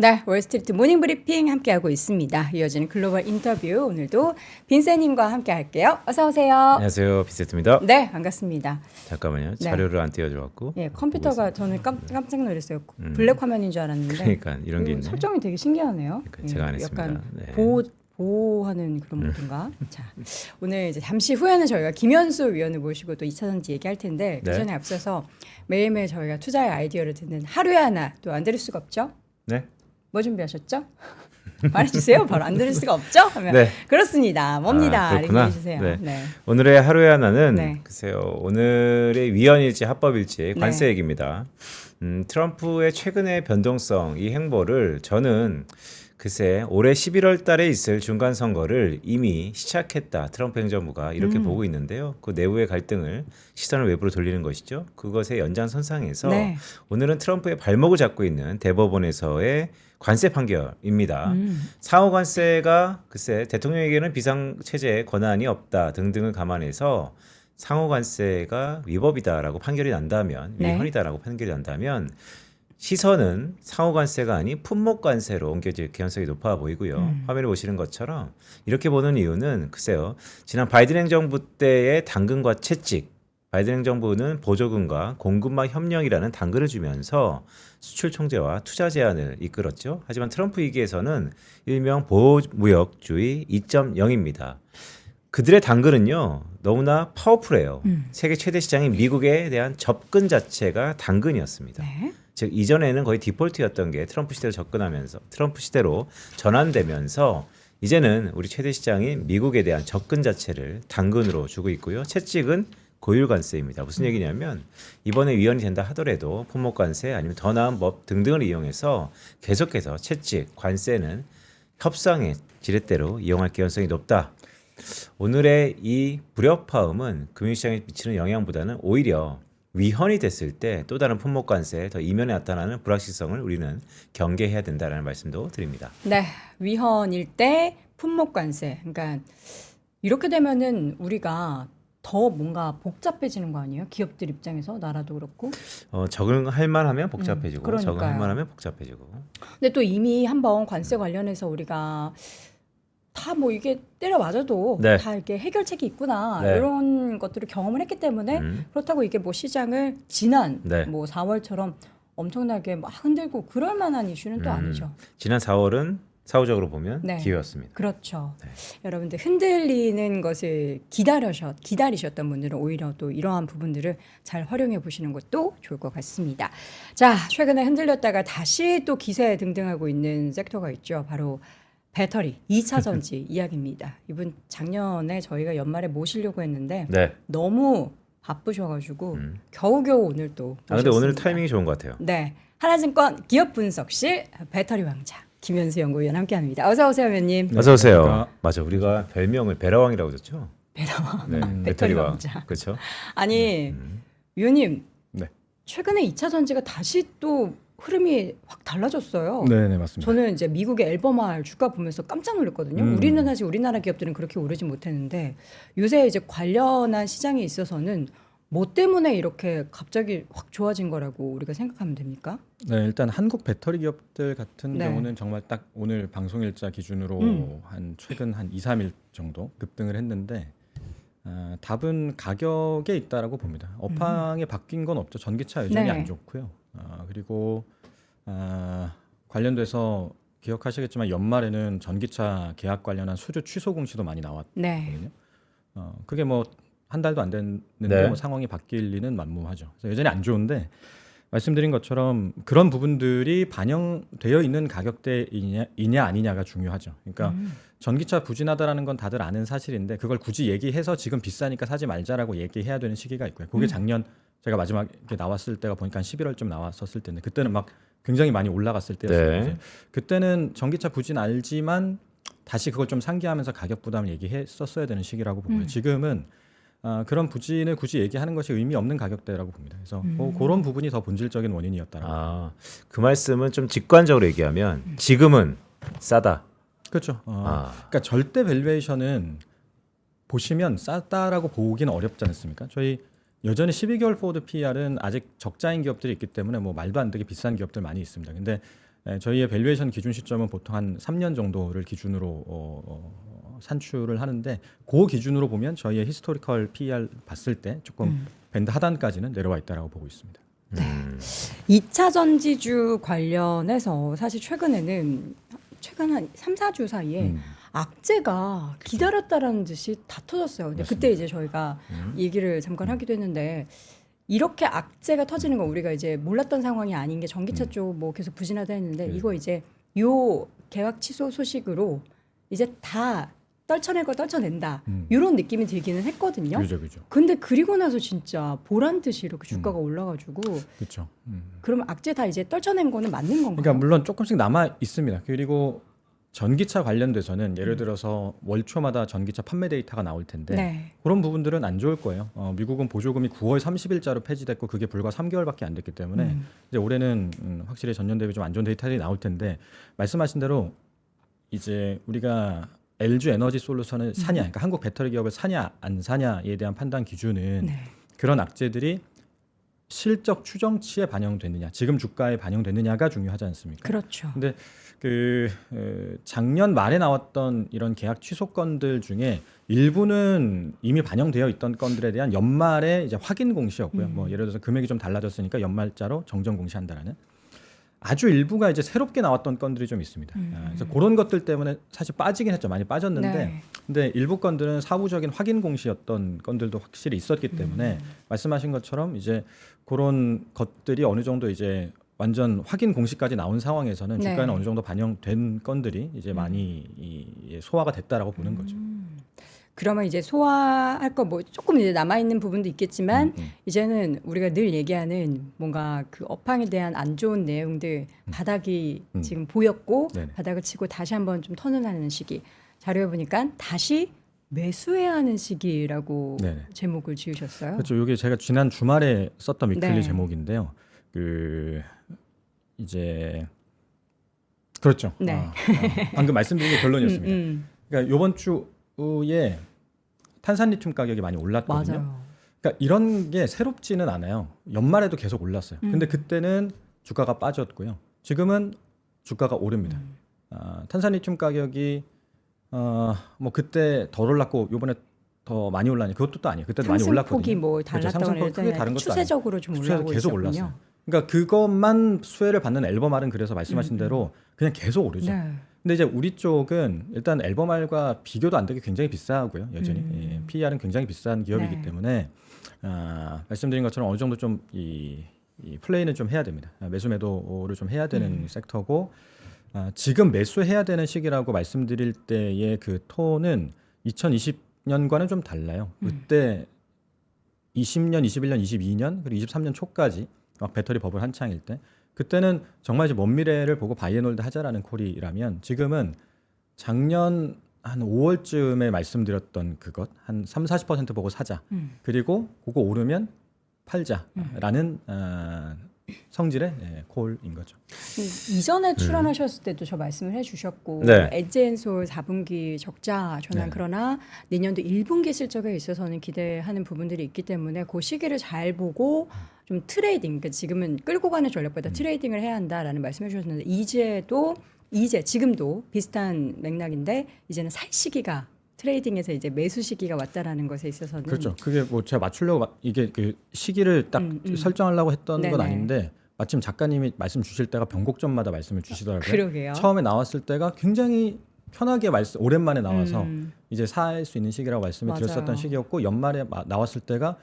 네, 월스트리트 모닝 브리핑 함께하고 있습니다. 이어지는 글로벌 인터뷰 오늘도 빈세님과 함께 할게요. 어서 오세요. 안녕하세요, 빈세트입니다. 네, 반갑습니다. 잠깐만요. 네. 자료를 안 띄워줘갖고. 예, 컴퓨터가 저는 깜짝 놀랐어요. 블랙 화면인 줄 알았는데. 그러니까 이런 게 있네. 설정이 되게 신기하네요. 그러니까 제가 안 했습니다. 약간 네. 보호하는 그런 모든가. 자, 오늘 이제 잠시 후에는 저희가 김현수 위원을 모시고 또 2차 전지 얘기할 텐데 그 네. 전에 앞서서 매일매일 저희가 투자의 아이디어를 듣는 하루에 하나 또 안 들을 수가 없죠. 네. 뭐 준비하셨죠? 말해주세요. 바로 안 들을 수가 없죠? 하면 네. 그렇습니다. 뭡니다. 그렇구나. 얘기해 주세요. 네. 오늘의 하루의 하나는 네. 글쎄요. 오늘의 위헌일지 합법일지 관세 네. 얘기입니다. 트럼프의 최근의 변동성 이 행보를 저는 글쎄 올해 11월 달에 있을 중간 선거를 이미 시작했다. 트럼프 행정부가 이렇게 보고 있는데요. 그 내부의 갈등을 시선을 외부로 돌리는 것이죠. 그것의 연장선상에서 네. 오늘은 트럼프의 발목을 잡고 있는 대법원에서의 관세 판결입니다. 상호 관세가 글쎄 대통령에게는 비상체제에 권한이 없다 등등을 감안해서 상호 관세가 위법이다라고 판결이 난다면 네. 위헌이다라고 판결이 난다면 시선은 상호 관세가 아닌 품목 관세로 옮겨질 가능성이 높아 보이고요. 화면에 보시는 것처럼 이렇게 보는 이유는 글쎄요. 지난 바이든 행정부 때의 당근과 채찍, 바이든 행정부는 보조금과 공급망 협력이라는 당근을 주면서 수출 통제와 투자 제한을 이끌었죠. 하지만 트럼프 위기에서는 일명 보호무역주의 2.0입니다. 그들의 당근은요 너무나 파워풀해요. 세계 최대 시장인 미국에 대한 접근 자체가 당근이었습니다. 네. 즉 이전에는 거의 디폴트였던 게 트럼프 시대로 접근하면서 트럼프 시대로 전환되면서 이제는 우리 최대 시장인 미국에 대한 접근 자체를 당근으로 주고 있고요. 채찍은 고율 관세입니다. 무슨 얘기냐면 이번에 위헌이 된다 하더라도 품목 관세 아니면 더 나은 법 등등을 이용해서 계속해서 채찍 관세는 협상의 지렛대로 이용할 가능성이 높다. 오늘의 이 불협화음은 금융시장에 미치는 영향보다는 오히려 위헌이 됐을 때 또 다른 품목 관세에 더 이면에 나타나는 불확실성을 우리는 경계해야 된다라는 말씀도 드립니다. 네, 위헌일 때 품목 관세. 그러니까 이렇게 되면은 우리가 더 뭔가 복잡해지는 거 아니에요? 기업들 입장에서 나라도 그렇고. 적응할 만하면 복잡해지고 그러니까요. 적응할 만하면 복잡해지고. 근데 또 이미 한번 관세 관련해서 우리가 다 뭐 이게 때려 맞아도 네. 다 이렇게 해결책이 있구나 네. 이런 것들을 경험을 했기 때문에 그렇다고 이게 뭐 시장을 지난 네. 뭐 4월처럼 엄청나게 막 흔들고 그럴 만한 이슈는 또 아니죠. 지난 4월은 사후적으로 보면 네. 기회였습니다. 그렇죠. 네. 여러분들 흔들리는 것을 기다리셨던 분들은 오히려 또 이러한 부분들을 잘 활용해 보시는 것도 좋을 것 같습니다. 자, 최근에 흔들렸다가 다시 또 기세 등등하고 있는 섹터가 있죠. 바로 배터리 2차 전지 이야기입니다. 이분 작년에 저희가 연말에 모시려고 했는데 네. 너무 바쁘셔가지고 겨우겨우 오늘 또 근데 오늘 모셨습니다. 타이밍이 좋은 것 같아요. 네, 하나증권 기업분석실 배터리 왕자 김현수 연구위원 함께합니다. 어서 오세요, 위원님. 어서 오세요. 안녕하십니까. 맞아, 우리가 별명을 베라왕이라고 줬죠. 배터왕. 네, 배터리 배터리왕. 왕자. 그렇죠. 아니 위원님 네. 최근에 2차 전지가 다시 또 흐름이 확 달라졌어요. 네, 맞습니다. 저는 이제 미국의 앨범알 주가 보면서 깜짝 놀랐거든요. 우리는 사실 우리나라 기업들은 그렇게 오르지 못했는데 요새 이제 관련한 시장에 있어서는 뭐 때문에 이렇게 갑자기 확 좋아진 거라고 우리가 생각하면 됩니까? 네, 일단 한국 배터리 기업들 같은 네. 경우는 정말 딱 오늘 방송일자 기준으로 한 최근 한 2, 3일 정도 급등을 했는데 답은 가격에 있다라고 봅니다. 업황에 바뀐 건 없죠. 전기차 여전히 네. 안 좋고요. 그리고 관련돼서 기억하시겠지만 연말에는 전기차 계약 관련한 수주 취소 공시도 많이 나왔거든요. 네. 그게 뭐 한 달도 안 됐는데 네. 뭐 상황이 바뀔 리는 만무하죠. 그래서 여전히 안 좋은데 말씀드린 것처럼 그런 부분들이 반영되어 있는 가격대이냐 아니냐가 중요하죠. 그러니까 전기차 부진하다라는 건 다들 아는 사실인데 그걸 굳이 얘기해서 지금 비싸니까 사지 말자라고 얘기해야 되는 시기가 있고요. 그게 작년 제가 마지막에 나왔을 때가 보니까 한 11월쯤 나왔었을 텐데 그때는 막 굉장히 많이 올라갔을 때였어요. 네. 그때는 전기차 부진 알지만 다시 그걸 좀 상기하면서 가격 부담을 얘기했었어야 되는 시기라고 보고요. 지금은 그런 부진을 굳이 얘기하는 것이 의미 없는 가격대라고 봅니다. 그래서 그런 부분이 더 본질적인 원인이었다라고. 그 말씀은 좀 직관적으로 얘기하면 지금은 싸다. 그렇죠. 그러니까 절대 밸류에이션은 보시면 싸다라고 보기는 어렵지 않습니까? 저희 여전히 12개월 포워드 PER은 아직 적자인 기업들이 있기 때문에 뭐 말도 안 되게 비싼 기업들 많이 있습니다. 근데 저희의 밸류에이션 기준 시점은 보통 한 3년 정도를 기준으로 산출을 하는데 그 기준으로 보면 저희의 히스토리컬 PER 봤을 때 조금 밴드 하단까지는 내려와 있다라고 보고 있습니다. 2차 전지주 관련해서 사실 최근 한 3, 4주 사이에 악재가 기다렸다라는 듯이 다 터졌어요. 근데 맞습니다. 그때 이제 저희가 얘기를 잠깐 하기도 했는데 이렇게 악재가 터지는 거 우리가 이제 몰랐던 상황이 아닌 게 전기차 쪽 뭐 계속 부진하다 했는데 이거 이제 요 계약 취소 소식으로 이제 다 떨쳐낼 거 떨쳐낸다 이런 느낌이 들기는 했거든요. 그죠. 근데 그리고 나서 진짜 보란 듯이 이렇게 주가가 올라가지고 그렇죠. 그러면 악재 다 이제 떨쳐낸 거는 맞는 건가요? 그러니까 물론 조금씩 남아 있습니다. 그리고 전기차 관련돼서는 예를 들어서 월초마다 전기차 판매 데이터가 나올 텐데 네. 그런 부분들은 안 좋을 거예요. 미국은 보조금이 9월 30일자로 폐지됐고 그게 불과 3개월밖에 안 됐기 때문에 이제 올해는 확실히 전년 대비 좀 안 좋은 데이터들이 나올 텐데 말씀하신 대로 이제 우리가 LG 에너지 솔루션을 사냐, 그러니까 한국 배터리 기업을 사냐 안 사냐에 대한 판단 기준은 네. 그런 악재들이 실적 추정치에 반영됐느냐, 지금 주가에 반영됐느냐가 중요하지 않습니까? 그렇죠. 근데 작년 말에 나왔던 이런 계약 취소 건들 중에 일부는 이미 반영되어 있던 건들에 대한 연말에 이제 확인 공시였고요. 뭐 예를 들어서 금액이 좀 달라졌으니까 연말자로 정정 공시한다라는 아주 일부가 이제 새롭게 나왔던 건들이 좀 있습니다. 그래서 그런 것들 때문에 사실 빠지긴 했죠. 많이 빠졌는데, 네. 근데 일부 건들은 사후적인 확인 공시였던 건들도 확실히 있었기 때문에 말씀하신 것처럼 이제 그런 것들이 어느 정도 이제 완전 확인 공시까지 나온 상황에서는 네. 주가에는 어느 정도 반영된 건들이 이제 많이 소화가 됐다라고 보는 거죠. 그러면 이제 소화할 거 뭐 조금 이제 남아 있는 부분도 있겠지만 이제는 우리가 늘 얘기하는 뭔가 그 업황에 대한 안 좋은 내용들 바닥이 지금 보였고 네네. 바닥을 치고 다시 한번 좀 턴을하는 시기. 자료에 보니까 다시 매수해야 하는 시기라고 네네. 제목을 지으셨어요. 그렇죠. 이게 제가 지난 주말에 썼던 위클리 네. 제목인데요. 이제 그렇죠. 네. 방금 말씀드린 게 결론이었습니다. 그러니까 이번 주에 탄산리튬 가격이 많이 올랐거든요. 맞아요. 그러니까 이런 게 새롭지는 않아요. 연말에도 계속 올랐어요. 근데 그때는 주가가 빠졌고요. 지금은 주가가 오릅니다. 탄산리튬 가격이 뭐 그때 덜 올랐고 이번에 더 많이 올랐니? 그것도 또 아니에요. 그때도 많이 올랐거든요. 상승폭이 뭐 그렇죠. 달랐다고 상승폭이 크게 다른 것도 추세적으로 좀 추세가 올라오고 계속 있었군요. 올랐어요. 그러니까 그것만 수혜를 받는 앨범알은 그래서 말씀하신 대로 그냥 계속 오르죠. 네. 근데 이제 우리 쪽은 일단 앨범알과 비교도 안 되게 굉장히 비싸고요. 여전히 예, PER은 굉장히 비싼 기업이기 네. 때문에 말씀드린 것처럼 어느 정도 좀 이 플레이는 좀 해야 됩니다. 매수 매도를 좀 해야 되는 섹터고 지금 매수해야 되는 시기라고 말씀드릴 때의 그 톤은 2020년과는 좀 달라요. 그때 20년, 21년, 22년 그리고 23년 초까지 막 배터리 버블 한창일 때 그때는 정말 이제 먼 미래를 보고 바이앤홀드 하자라는 콜이라면 지금은 작년 한 5월쯤에 말씀드렸던 그것 한 3, 40% 보고 사자. 그리고 그거 오르면 팔자라는 성질의 콜인 거죠. 이전에 출연하셨을 때도 저 말씀을 해주셨고 네. 엣지앤솔 4분기 적자 전환 네. 그러나 내년도 1분기 실적에 있어서는 기대하는 부분들이 있기 때문에 그 시기를 잘 보고 좀 트레이딩, 그러니까 지금은 끌고 가는 전략보다 트레이딩을 해야 한다라는 말씀해 주셨는데 지금도 비슷한 맥락인데 이제는 살 시기가 트레이딩에서 이제 매수 시기가 왔다라는 것에 있어서는 그렇죠. 그게 뭐 제가 맞추려고 이게 그 시기를 딱 설정하려고 했던 건 네네. 아닌데 마침 작가님이 말씀 주실 때가 변곡점마다 말씀을 주시더라고요. 그러게요. 처음에 나왔을 때가 굉장히 편하게 오랜만에 나와서 이제 살 수 있는 시기라고 말씀을 맞아요. 드렸었던 시기였고 연말에 나왔을 때가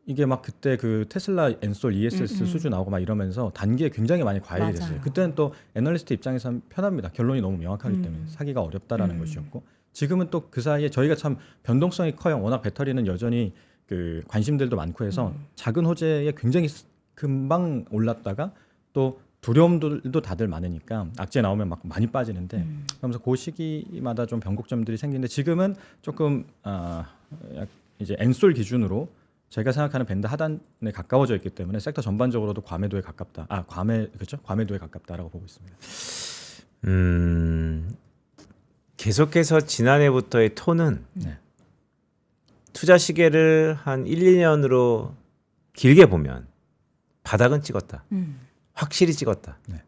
이게 막 그때 그 테슬라 엔솔 ESS 수주 나오고 막 이러면서 단기에 굉장히 많이 과열이 맞아요. 됐어요. 그때는 또 애널리스트 입장에서는 편합니다. 결론이 너무 명확하기 때문에 사기가 어렵다라는 것이었고 지금은 또 그 사이에 저희가 참 변동성이 커요. 워낙 배터리는 여전히 그 관심들도 많고 해서 작은 호재에 굉장히 금방 올랐다가 또 두려움들도 다들 많으니까 악재 나오면 막 많이 빠지는데 그러면서 그 시기마다 좀 변곡점들이 생기는데 지금은 조금 이제 엔솔 기준으로 제가 생각하는 밴드 하단에 가까워져 있기 때문에 섹터 전반적으로도 과매도에 가깝다. 그렇죠? 과매도에 가깝다라고 보고 있습니다. 계속해서 지난해부터의 톤은 네. 투자 시계를 한 1, 2년으로 길게 보면 바닥은 찍었다. 확실히 찍었다. 네.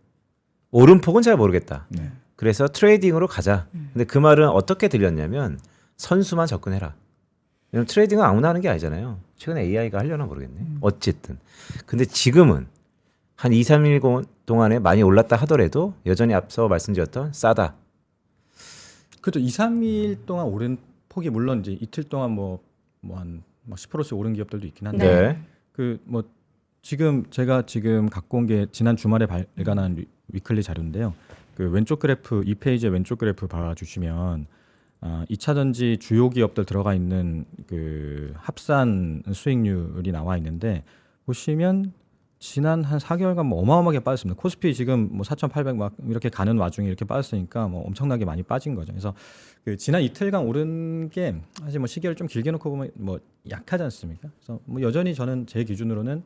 오름폭은 잘 모르겠다. 네. 그래서 트레이딩으로 가자. 근데 그 말은 어떻게 들렸냐면 선수만 접근해라. 왜냐면 트레이딩은 아무나 하는 게 아니잖아요. 최근에 AI가 하려나 모르겠네. 어쨌든. 근데 지금은 한 2, 3일 동안에 많이 올랐다 하더라도 여전히 앞서 말씀드렸던 싸다. 그렇죠. 2, 3일 동안 오른 폭이 물론 이제 이틀 동안 뭐한 10%씩 오른 기업들도 있긴 한데 네. 그 뭐 지금 제가 지금 갖고 온 게 지난 주말에 발간한 위클리 자료인데요. 그 왼쪽 그래프 2페이지의 왼쪽 그래프 봐주시면 2차 전지 주요 기업들 들어가 있는 그 합산 수익률이 나와 있는데 보시면 지난 한 4개월간 뭐 어마어마하게 빠졌습니다. 코스피 지금 뭐 4,800 막 이렇게 가는 와중에 이렇게 빠졌으니까 뭐 엄청나게 많이 빠진 거죠. 그래서 그 지난 이틀간 오른 게 사실 뭐 시계를 좀 길게 놓고 보면 뭐 약하지 않습니까? 그래서 뭐 여전히 저는 제 기준으로는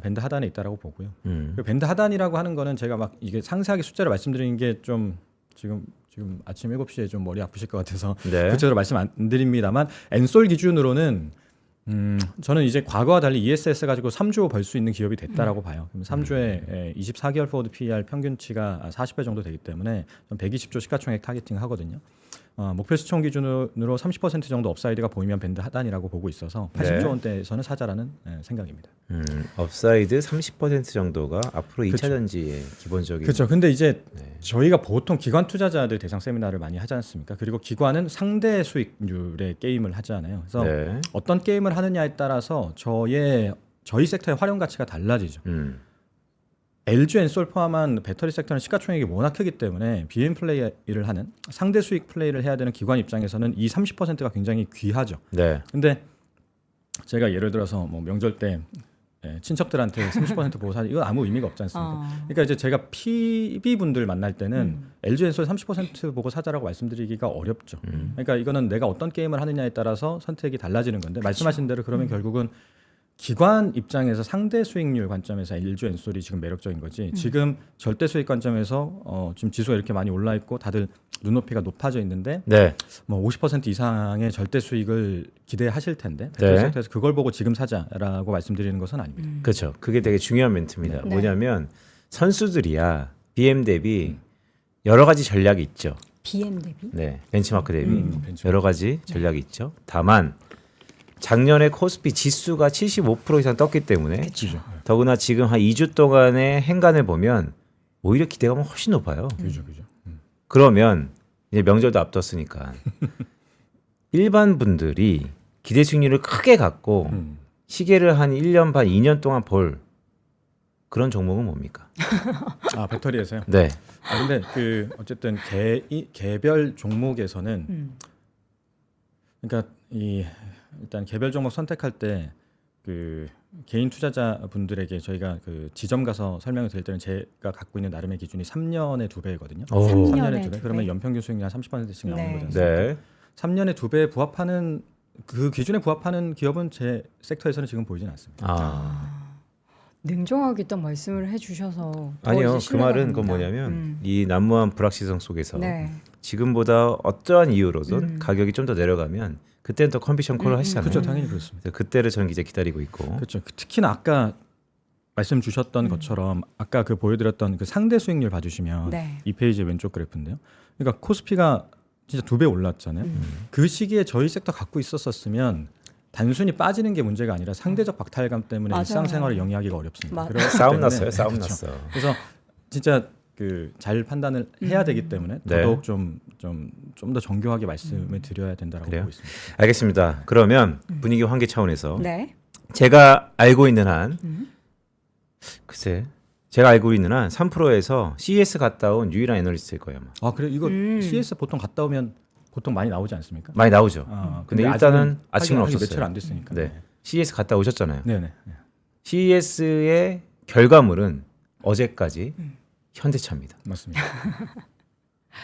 밴드 하단에 있다라고 보고요. 그 밴드 하단이라고 하는 거는 제가 막 이게 상세하게 숫자를 말씀드리는 게 좀 지금 아침 7시에 좀 머리 아프실 것 같아서 네. 구체적으로 말씀 안 드립니다만 엔솔 기준으로는 저는 이제 과거와 달리 ESS 가지고 3조 벌 수 있는 기업이 됐다라고 봐요. 그럼 3조에 24개월 포워드 PER 평균치가 40배 정도 되기 때문에 120조 시가총액 타겟팅 하거든요. 목표 시총 기준으로 30% 정도 업사이드가 보이면 밴드 하단이라고 보고 있어서 80조 네. 원대에서는 사자라는 생각입니다. 업사이드 30% 정도가 앞으로 2차 그쵸. 전지의 기본적인 그렇죠. 근데 이제 네. 저희가 보통 기관 투자자들 대상 세미나를 많이 하지 않습니까? 그리고 기관은 상대 수익률의 게임을 하잖아요. 그래서 네. 어떤 게임을 하느냐에 따라서 저희 섹터의 활용 가치가 달라지죠. LG 엔솔 포함한 배터리 섹터는 시가총액이 워낙 크기 때문에 BM 플레이를 하는 상대 수익 플레이를 해야 되는 기관 입장에서는 이 30%가 굉장히 귀하죠. 네. 근데 제가 예를 들어서 뭐 명절 때 친척들한테 30% 보고 사지 이건 아무 의미가 없지 않습니까? 그러니까 이제 제가 PB 분들 만날 때는 LG 엔솔 30% 보고 사자라고 말씀드리기가 어렵죠. 그러니까 이거는 내가 어떤 게임을 하느냐에 따라서 선택이 달라지는 건데 말씀하신 대로 그러면 결국은 기관 입장에서 상대 수익률 관점에서 LG 엔솔이 지금 매력적인 거지. 지금 절대 수익 관점에서 지금 지수가 이렇게 많이 올라 있고 다들 눈높이가 높아져 있는데 네. 뭐 50% 이상의 절대 수익을 기대하실 텐데 네. 섹터에서 그걸 보고 지금 사자라고 말씀드리는 것은 아닙니다. 그렇죠. 그게 되게 중요한 멘트입니다. 네. 뭐냐면 선수들이야 BM 대비 여러 가지 전략이 있죠. BM 대비. 네. 벤치마크 대비 벤치마크. 여러 가지 전략이 있죠. 다만 작년에 코스피 지수가 75% 이상 떴기 때문에 그죠. 더구나 지금 한 2주 동안의 행간을 보면 오히려 기대감은 훨씬 높아요. 그죠. 그러면 이제 명절도 앞뒀으니까 일반 분들이 기대 수익률을 크게 갖고 시계를 한 1년 반, 2년 동안 볼 그런 종목은 뭡니까? 배터리에서요. 네. 근데 그 어쨌든 개별 종목에서는 그러니까 일단 개별 종목 선택할 때 그 개인 투자자 분들에게 저희가 그 지점 가서 설명을 드릴 때는 제가 갖고 있는 나름의 기준이 3년에 2배거든요. 오. 3년에 3년에 2배. 두 그러면 배. 연평균 수익률 한 30%씩 나오는 네. 거지 않습니까? 네. 3년에 2배에 부합하는 그 기준에 부합하는 기업은 제 섹터에서는 지금 보이진 않습니다. 냉정하게 딱 말씀을 해주셔서 더 아니요. 이제 그 말은 신뢰가 그건 갑니다. 뭐냐면 이 난무한 불확실성 속에서 네. 지금보다 어떠한 이유로든 가격이 좀 더 내려가면 그때는 또 컨비션 콜을 하시잖아요. 그렇죠, 당연히 그렇습니다. 그래서 그때를 저는 이제 기다리고 있고. 그렇죠. 특히나 아까 말씀 주셨던 것처럼 아까 그 보여드렸던 그 상대 수익률 봐주시면 네. 이 페이지 왼쪽 그래프인데요. 그러니까 코스피가 진짜 2배 올랐잖아요. 그 시기에 저희 섹터 갖고 있었으면 단순히 빠지는 게 문제가 아니라 상대적 박탈감 때문에 맞아요. 일상생활을 영위하기가 어렵습니다. 맞아요. 그렇기 싸움 때문에 났어요. 싸움 그렇죠. 났어. 그래서 진짜 그 잘 판단을 해야 되기 때문에 네. 더더욱 좀 더 정교하게 말씀을 드려야 된다고 그래요? 보고 있습니다. 알겠습니다. 그러면 분위기 환기 차원에서 네. 제가 알고 있는 한 글쎄 제가 알고 있는 한 3%에서 CES 갔다 온 유일한 애널리스트일 거예요. 아마. 그래 이거 CS 보통 갔다 오면 보통 많이 나오지 않습니까? 많이 나오죠. 근데 일단은 아직은 하긴 없었어요. 며칠 안 됐으니까. 네. CES 갔다 오셨잖아요. 네네. CES의 결과물은 어제까지 현대차입니다. 맞습니다.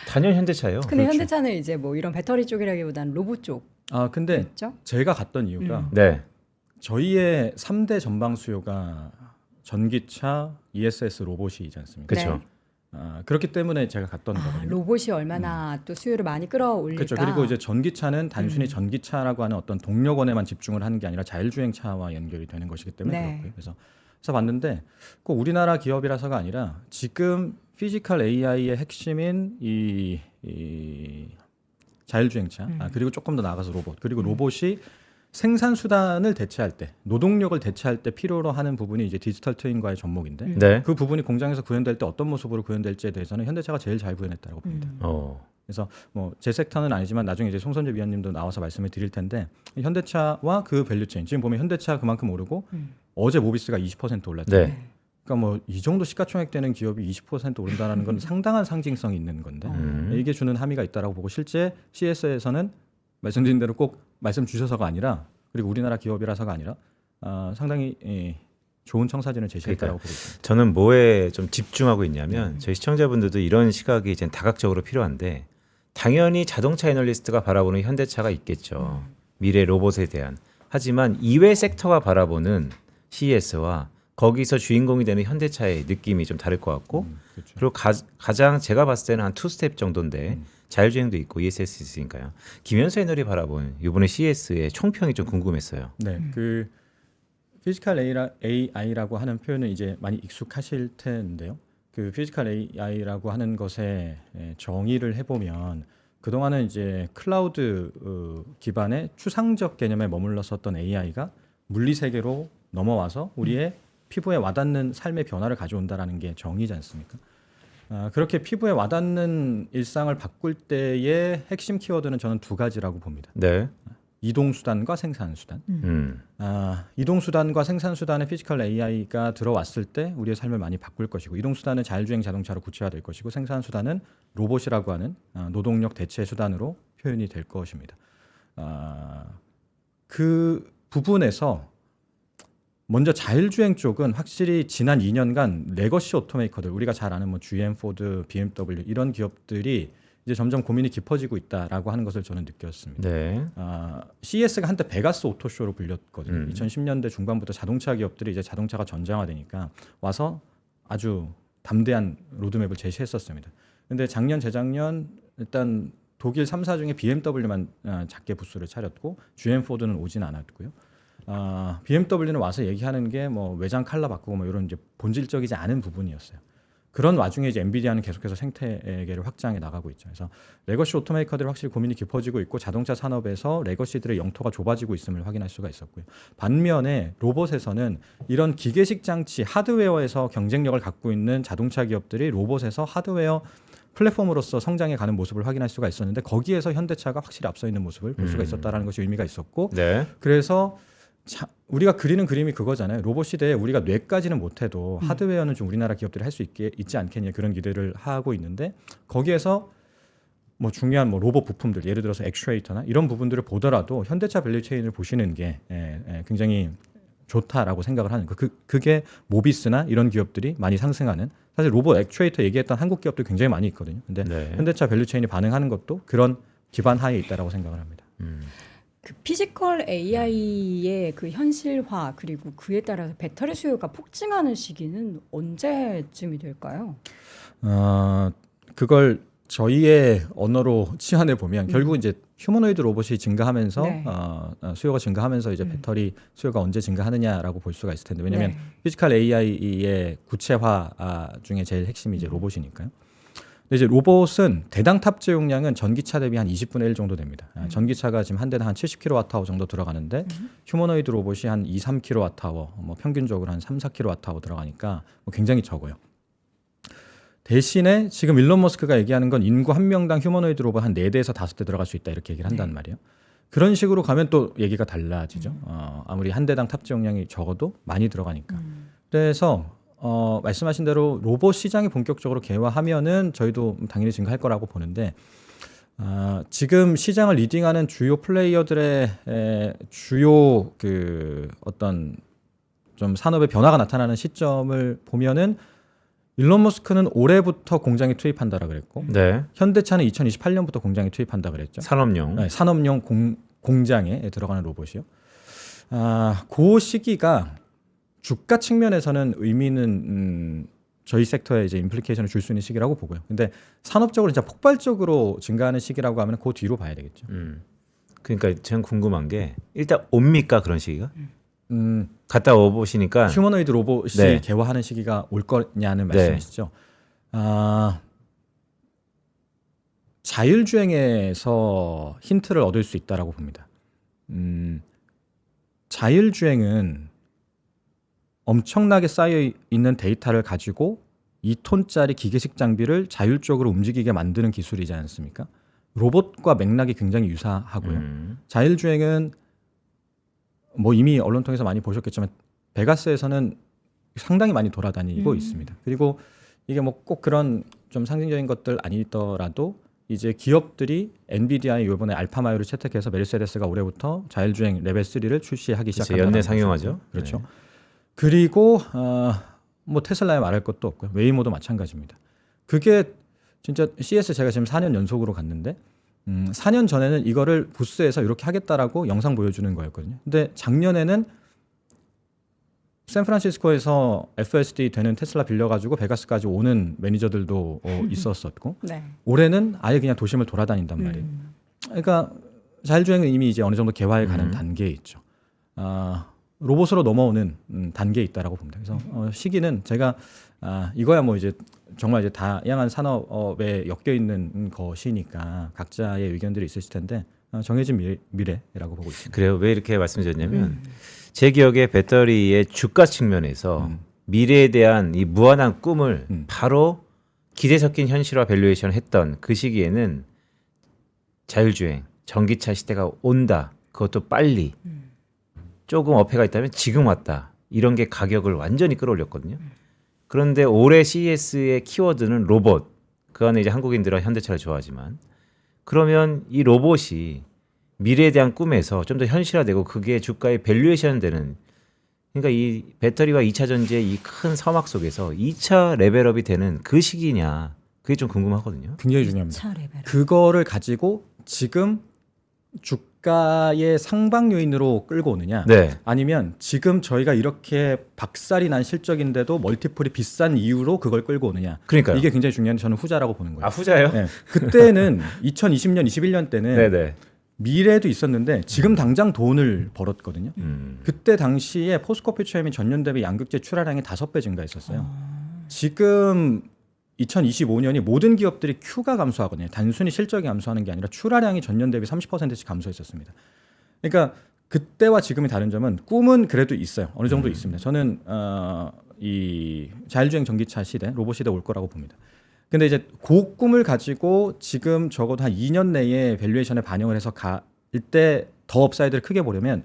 단연 현대차예요. 근데 그렇죠. 현대차는 이제 뭐 이런 배터리 쪽이라기보다는 로봇 쪽이죠. 근데 제가 갔던 이유가 네. 저희의 3대 전방 수요가 전기차, ESS 로봇이지 않습니까? 그렇죠. 그렇기 때문에 제가 갔던 거거든요. 로봇이 얼마나 또 수요를 많이 끌어올릴까. 그렇죠. 그리고 이제 전기차는 단순히 전기차라고 하는 어떤 동력원에만 집중을 하는 게 아니라 자율주행차와 연결이 되는 것이기 때문에 네. 그렇고요. 그래서 봤는데 꼭 우리나라 기업이라서가 아니라 지금 피지컬 AI의 핵심인 이 자율주행차 그리고 조금 더 나아가서 로봇 그리고 로봇이 생산 수단을 대체할 때 노동력을 대체할 때 필요로 하는 부분이 이제 디지털 트윈과의 접목인데 네. 그 부분이 공장에서 구현될 때 어떤 모습으로 구현될지에 대해서는 현대차가 제일 잘 구현했다고 봅니다. 그래서 뭐 제 섹터는 아니지만 나중에 이제 송선재 위원님도 나와서 말씀을 드릴 텐데 현대차와 그 밸류체인 지금 보면 현대차 그만큼 오르고 어제 모비스가 20% 올랐잖아요. 네. 그러니까 뭐 이 정도 시가총액 되는 기업이 20% 오른다는 건 상당한 상징성이 있는 건데 이게 주는 함의가 있다라고 보고 실제 CS에서는 말씀드린 대로 꼭 말씀 주셔서가 아니라 그리고 우리나라 기업이라서가 아니라 상당히 좋은 청사진을 제시했다고 보고 있습니다. 저는 뭐에 좀 집중하고 있냐면 저희 시청자분들도 이런 시각이 이제 다각적으로 필요한데 당연히 자동차 애널리스트가 바라보는 현대차가 있겠죠. 미래 로봇에 대한. 하지만 이외 섹터가 바라보는 CES와 거기서 주인공이 되는 현대차의 느낌이 좀 다를 것 같고 그렇죠. 그리고 가장 제가 봤을 때는 한 2스텝 정도인데 자율주행도 있고 ESS 있으니까요. 김현수 애널이 바라본 이번에 CES의 총평이 좀 궁금했어요. 네, 그 피지컬 AI라고 하는 표현은 이제 많이 익숙하실 텐데요. 그 피지컬 AI라고 하는 것의 정의를 해보면 그동안은 이제 클라우드 기반의 추상적 개념에 머물렀었던 AI가 물리 세계로 넘어와서 우리의 피부에 와닿는 삶의 변화를 가져온다라는 게 정의지 않습니까? 그렇게 피부에 와닿는 일상을 바꿀 때의 핵심 키워드는 저는 두 가지라고 봅니다. 네. 이동수단과 생산수단. 이동수단과 생산수단의 피지컬 AI가 들어왔을 때 우리의 삶을 많이 바꿀 것이고 이동수단은 자율주행 자동차로 구체화될 것이고 생산수단은 로봇이라고 하는 노동력 대체 수단으로 표현이 될 것입니다. 그 부분에서 먼저 자율주행 쪽은 확실히 지난 2년간 레거시 오토메이커들 우리가 잘 아는 뭐 GM, 포드, BMW 이런 기업들이 이제 점점 고민이 깊어지고 있다라고 하는 것을 저는 느꼈습니다. 네. CES가 한때 베가스 오토쇼로 불렸거든요. 2010년대 중반부터 자동차 기업들이 이제 자동차가 전장화되니까 와서 아주 담대한 로드맵을 제시했었습니다. 근데 작년, 재작년 일단 독일 3사 중에 BMW만 작게 부스를 차렸고 GM, 포드는 오진 않았고요. BMW는 와서 얘기하는 게 뭐 외장 컬러 바꾸고 뭐 이런 이제 본질적이지 않은 부분이었어요. 그런 와중에 이제 엔비디아는 계속해서 생태계를 확장해 나가고 있죠. 그래서 레거시 오토메이커들이 확실히 고민이 깊어지고 있고 자동차 산업에서 레거시들의 영토가 좁아지고 있음을 확인할 수가 있었고요. 반면에 로봇에서는 이런 기계식 장치 하드웨어에서 경쟁력을 갖고 있는 자동차 기업들이 로봇에서 하드웨어 플랫폼으로서 성장해 가는 모습을 확인할 수가 있었는데 거기에서 현대차가 확실히 앞서 있는 모습을 볼 수가 있었다라는 것이 의미가 있었고 네. 그래서 우리가 그리는 그림이 그거잖아요. 로봇 시대에 우리가 뇌까지는 못해도 하드웨어는 좀 우리나라 기업들이 할 수 있지 않겠냐 그런 기대를 하고 있는데 거기에서 뭐 중요한 뭐 로봇 부품들 예를 들어서 액추에이터나 이런 부분들을 보더라도 현대차 밸류체인을 보시는 게 굉장히 좋다라고 생각을 하는 거. 그게 모비스나 이런 기업들이 많이 상승하는 사실 로봇 액추에이터 얘기했던 한국 기업들 굉장히 많이 있거든요. 근데 네. 현대차 밸류체인이 반응하는 것도 그런 기반 하에 있다라고 생각을 합니다. 그 피지컬 AI의 그 현실화 그리고 그에 따라서 배터리 수요가 폭증하는 시기는 언제쯤이 될까요? 그걸 저희의 언어로 치환해 보면 결국 이제 휴머노이드 로봇이 증가하면서 네. 수요가 증가하면서 이제 배터리 수요가 언제 증가하느냐라고 볼 수가 있을 텐데 왜냐하면 네. 피지컬 AI의 구체화 중에 제일 핵심이 이제 로봇이니까요. 근데 이제 로봇은 대당 탑재 용량은 전기차 대비 한 20분의 1 정도 됩니다. 전기차가 지금 한 대당 한 70kWh 정도 들어가는데 휴머노이드 로봇이 한 2, 3kWh, 뭐 평균적으로 한 3, 4kWh 들어가니까 뭐 굉장히 적어요. 대신에 지금 일론 머스크가 얘기하는 건 인구 한 명당 휴머노이드 로봇 한 4대에서 5대 들어갈 수 있다 이렇게 얘기를 한단 말이에요. 그런 식으로 가면 또 얘기가 달라지죠. 아무리 한 대당 탑재 용량이 적어도 많이 들어가니까. 그래서 말씀하신 대로 로봇 시장이 본격적으로 개화하면은 저희도 당연히 증가할 거라고 보는데 지금 시장을 리딩하는 주요 플레이어들의 주요 그 어떤 좀 산업의 변화가 나타나는 시점을 보면은 일론 머스크는 올해부터 공장에 투입한다라 그랬고 네. 현대차는 2028년부터 공장에 투입한다 그랬죠. 산업용. 네, 산업용 공장에 들어가는 로봇이요. 그 시기가 주가 측면에서는 의미는 저희 섹터에 이제 임플리케이션을 줄 수 있는 시기라고 보고요. 근데 산업적으로 진짜 폭발적으로 증가하는 시기라고 하면 그 뒤로 봐야 되겠죠. 그러니까 저는 궁금한 게 일단 옵니까 그런 시기가? 갔다 와 보시니까 휴머노이드 로봇이 네. 개화하는 시기가 올 거냐는 네. 말씀이시죠. 자율주행에서 힌트를 얻을 수 있다라고 봅니다. 자율주행은 엄청나게 쌓여 있는 데이터를 가지고 2톤짜리 기계식 장비를 자율적으로 움직이게 만드는 기술이지 않습니까? 로봇과 맥락이 굉장히 유사하고요. 자율주행은 뭐 이미 언론 통해서 많이 보셨겠지만 베가스에서는 상당히 많이 돌아다니고 있습니다. 그리고 이게 뭐 꼭 그런 좀 상징적인 것들 아니더라도 이제 기업들이 엔비디아의 이번에 알파마이오를 채택해서 메르세데스가 올해부터 자율주행 레벨 3를 출시하기 시작한다. 연내 상용하죠. 그렇죠. 네. 그리고 뭐 테슬라에 말할 것도 없고요. 웨이모도 마찬가지입니다. 그게 진짜 CS 제가 지금 4년 연속으로 갔는데 4년 전에는 이거를 부스에서 이렇게 하겠다라고 영상 보여주는 거였거든요. 근데 작년에는 샌프란시스코에서 FSD 되는 테슬라 빌려가지고 베가스까지 오는 매니저들도 있었었고 네. 올해는 아예 그냥 도심을 돌아다닌단 말이에요. 그러니까 자율주행은 이미 이제 어느 정도 개화에 가는 단계에 있죠. 로봇으로 넘어오는 단계에 있다라고 봅니다. 그래서 시기는 제가 이거야 뭐 이제 정말 이제 다양한 산업에 엮여 있는 것이니까 각자의 의견들이 있으실 텐데 정해진 미래라고 보고 있습니다. 그래요. 왜 이렇게 말씀드렸냐면 제 기억에 배터리의 주가 측면에서 미래에 대한 이 무한한 꿈을 바로 기대 섞인 현실화 밸류에이션을 했던 그 시기에는 자율주행, 전기차 시대가 온다. 그것도 빨리. 조금 어폐가 있다면 지금 왔다. 이런 게 가격을 완전히 끌어올렸거든요. 그런데 올해 CES의 키워드는 로봇. 그 안에 이제 한국인들은 현대차를 좋아하지만 그러면 이 로봇이 미래에 대한 꿈에서 좀 더 현실화되고 그게 주가의 밸류에이션 되는 그러니까 이 배터리와 2차 전지의 이 큰 서막 속에서 2차 레벨업이 되는 그 시기냐 그게 좀 궁금하거든요. 굉장히 중요합니다. 2차 레벨. 그거를 가지고 지금 주가의 상방 요인으로 끌고 오느냐 네. 아니면 지금 저희가 이렇게 박살이 난 실적인데도 멀티플이 비싼 이유로 그걸 끌고 오느냐 그러니까요. 이게 굉장히 중요한데 저는 후자라고 보는 거예요. 아 후자예요? 네. 그때는 2020년 21년 때는 네네. 미래도 있었는데 지금 당장 돈을 벌었거든요. 그때 당시에 포스코 퓨처엠이 전년 대비 양극재 출하량이 5배 증가했었어요. 지금 2025년이 모든 기업들이 Q가 감소하거든요. 단순히 실적이 감소하는 게 아니라 출하량이 전년 대비 30%씩 감소했었습니다. 그러니까 그때와 지금이 다른 점은 꿈은 그래도 있어요. 어느 정도 있습니다. 저는 이 자율주행 전기차 시대, 로봇 시대 올 거라고 봅니다. 근데 이제 그 꿈을 가지고 지금 적어도 한 2년 내에 밸류에이션에 반영을 해서 갈 때 더 업사이드를 크게 보려면